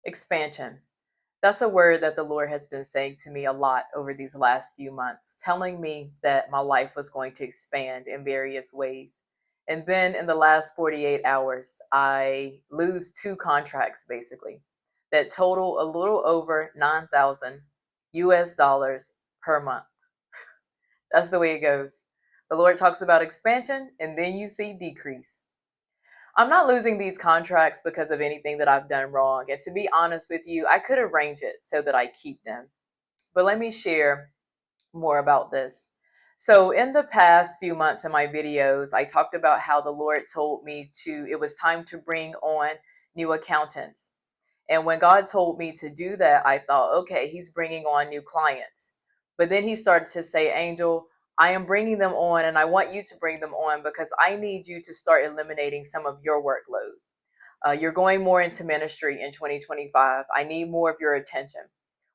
Expansion. That's a word that the Lord has been saying to me a lot over these last few months, telling me that my life was going to expand in various ways. And then in the last 48 hours, I lose two contracts basically that total a little over 9,000 US dollars per month. That's the way it goes. The Lord talks about expansion and then you see decrease. I'm not losing these contracts because of anything that I've done wrong. And to be honest with you, I could arrange it so that I keep them. But let me share more about this. So in the past few months in my videos, I talked about how the Lord told me it was time to bring on new accountants. And when God told me to do that, I thought, okay, he's bringing on new clients. But then he started to say, Angel, I am bringing them on and I want you to bring them on because I need you to start eliminating some of your workload. You're going more into ministry in 2025. I need more of your attention.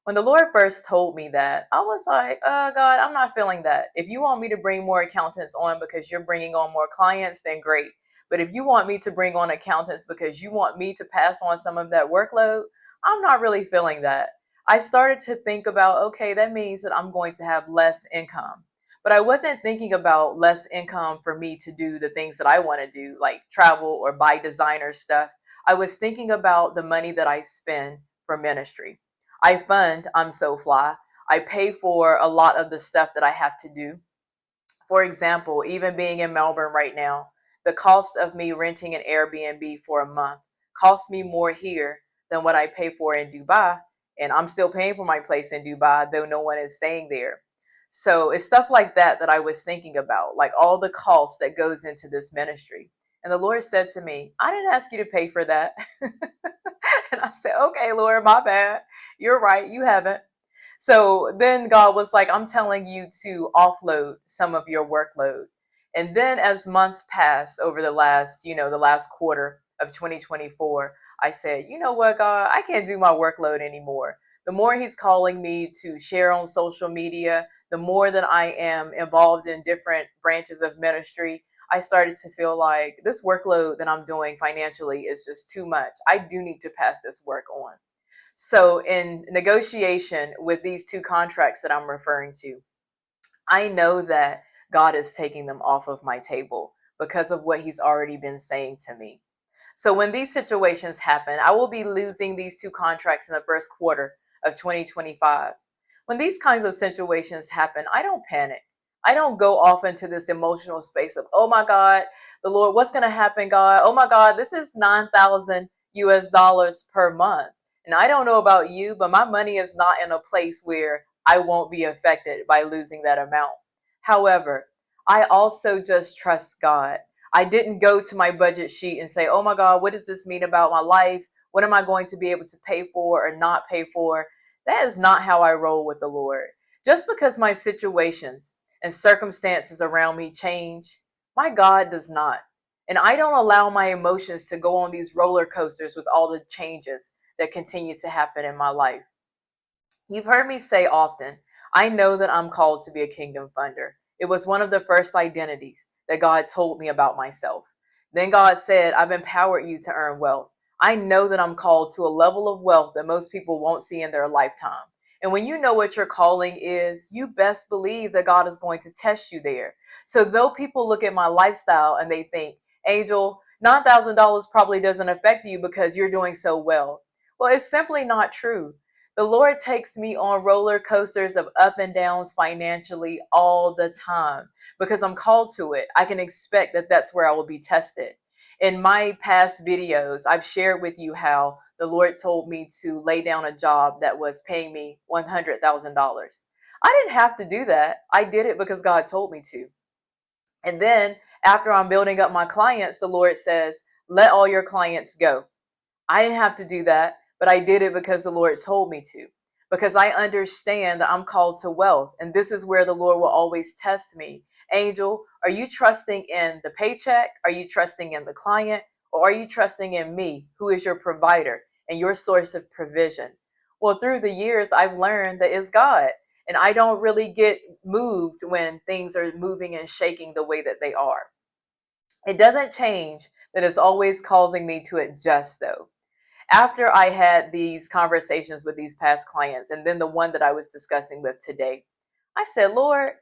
When the Lord first told me that, I was like, God, I'm not feeling that. If you want me to bring more accountants on because you're bringing on more clients, then great. But if you want me to bring on accountants because you want me to pass on some of that workload, I'm not really feeling that. I started to think about, okay, that means that I'm going to have less income. But I wasn't thinking about less income for me to do the things that I want to do, like travel or buy designer stuff. I was thinking about the money that I spend for ministry. I fund ImSoFly. I pay for a lot of the stuff that I have to do. For example, even being in Melbourne right now, the cost of me renting an Airbnb for a month costs me more here than what I pay for in Dubai. And I'm still paying for my place in Dubai, though no one is staying there. So it's stuff like that that I was thinking about, like all the costs that goes into this ministry. And the Lord said to me, I didn't ask you to pay for that. And I said, okay, Lord, my bad. You're right. You haven't. So then God was like, I'm telling you to offload some of your workload. And then as months passed over the last quarter of 2024, I said, you know what, God, I can't do my workload anymore. The more he's calling me to share on social media, the more that I am involved in different branches of ministry, I started to feel like this workload that I'm doing financially is just too much. I do need to pass this work on. So in negotiation with these two contracts that I'm referring to, I know that God is taking them off of my table because of what he's already been saying to me. So when these situations happen, I will be losing these two contracts in the first quarter of 2025. When these kinds of situations happen, I don't panic. I don't go off into this emotional space of, oh my God, the Lord, what's going to happen, God? Oh my God, this is 9,000 US dollars per month. And I don't know about you, but my money is not in a place where I won't be affected by losing that amount. However, I also just trust God. I didn't go to my budget sheet and say, oh my God, what does this mean about my life? What am I going to be able to pay for or not pay for? That is not how I roll with the Lord. Just because my situations and circumstances around me change, my God does not. And I don't allow my emotions to go on these roller coasters with all the changes that continue to happen in my life. You've heard me say often, I know that I'm called to be a kingdom funder. It was one of the first identities that God told me about myself. Then God said, I've empowered you to earn wealth. I know that I'm called to a level of wealth that most people won't see in their lifetime. And when you know what your calling is, you best believe that God is going to test you there. So though people look at my lifestyle and they think, Angel, $9,000 probably doesn't affect you because you're doing so well. Well, it's simply not true. The Lord takes me on roller coasters of up and downs financially all the time because I'm called to it. I can expect that that's where I will be tested. In my past videos, I've shared with you how the Lord told me to lay down a job that was paying me $100,000. I didn't have to do that. I did it because God told me to. And then after I'm building up my clients, the Lord says, let all your clients go. I didn't have to do that, but I did it because the Lord told me to. Because I understand that I'm called to wealth. And this is where the Lord will always test me. Angel, are you trusting in the paycheck? Are you trusting in the client? Or are you trusting in me, who is your provider and your source of provision? Well, through the years, I've learned that it's God. And I don't really get moved when things are moving and shaking the way that they are. It doesn't change that it's always causing me to adjust, though. After I had these conversations with these past clients, and then the one that I was discussing with today, I said, Lord,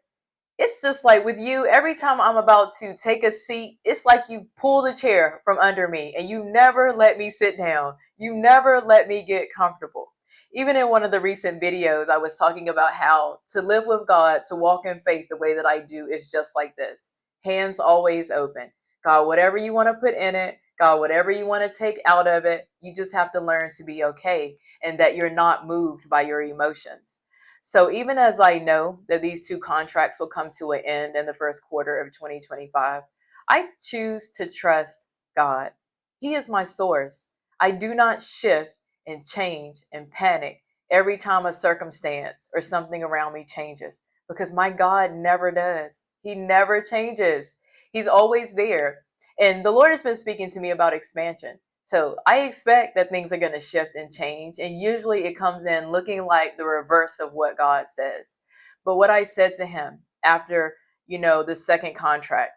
it's just like with you, every time I'm about to take a seat, it's like you pull the chair from under me and you never let me sit down. You never let me get comfortable. Even in one of the recent videos, I was talking about how to live with God, to walk in faith the way that I do is just like this. Hands always open. God, whatever you want to put in it, God, whatever you want to take out of it, you just have to learn to be okay and that you're not moved by your emotions. So even as I know that these two contracts will come to an end in the first quarter of 2025, I choose to trust God. He is my source. I do not shift and change and panic every time a circumstance or something around me changes because my God never does. He never changes. He's always there. And the Lord has been speaking to me about expansion. So I expect that things are going to shift and change. And usually it comes in looking like the reverse of what God says. But what I said to him after, the second contract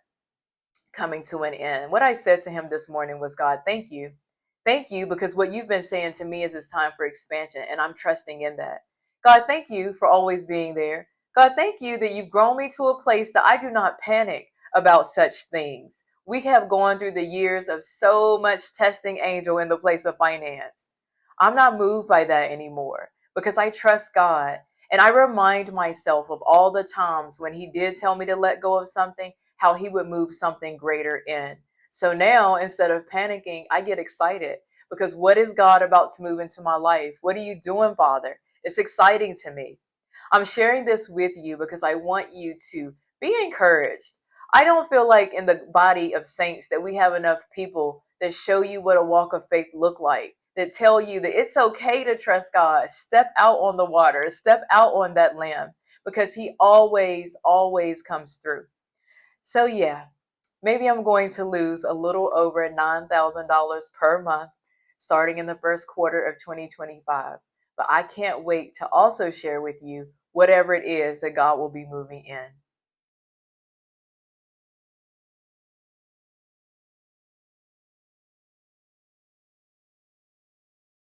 coming to an end, what I said to him this morning was, God, thank you. Thank you, because what you've been saying to me is it's time for expansion, and I'm trusting in that. God, thank you for always being there. God, thank you that you've grown me to a place that I do not panic about such things. We have gone through the years of so much testing angel in the place of finance. I'm not moved by that anymore because I trust God. And I remind myself of all the times when he did tell me to let go of something, how he would move something greater in. So now, instead of panicking, I get excited because what is God about to move into my life? What are you doing, Father? It's exciting to me. I'm sharing this with you because I want you to be encouraged. I don't feel like in the body of saints that we have enough people that show you what a walk of faith look like, that tell you that it's okay to trust God. Step out on the water, step out on that lamb, because he always, always comes through. So yeah, maybe I'm going to lose a little over $9,000 per month starting in the first quarter of 2025. But I can't wait to also share with you whatever it is that God will be moving in.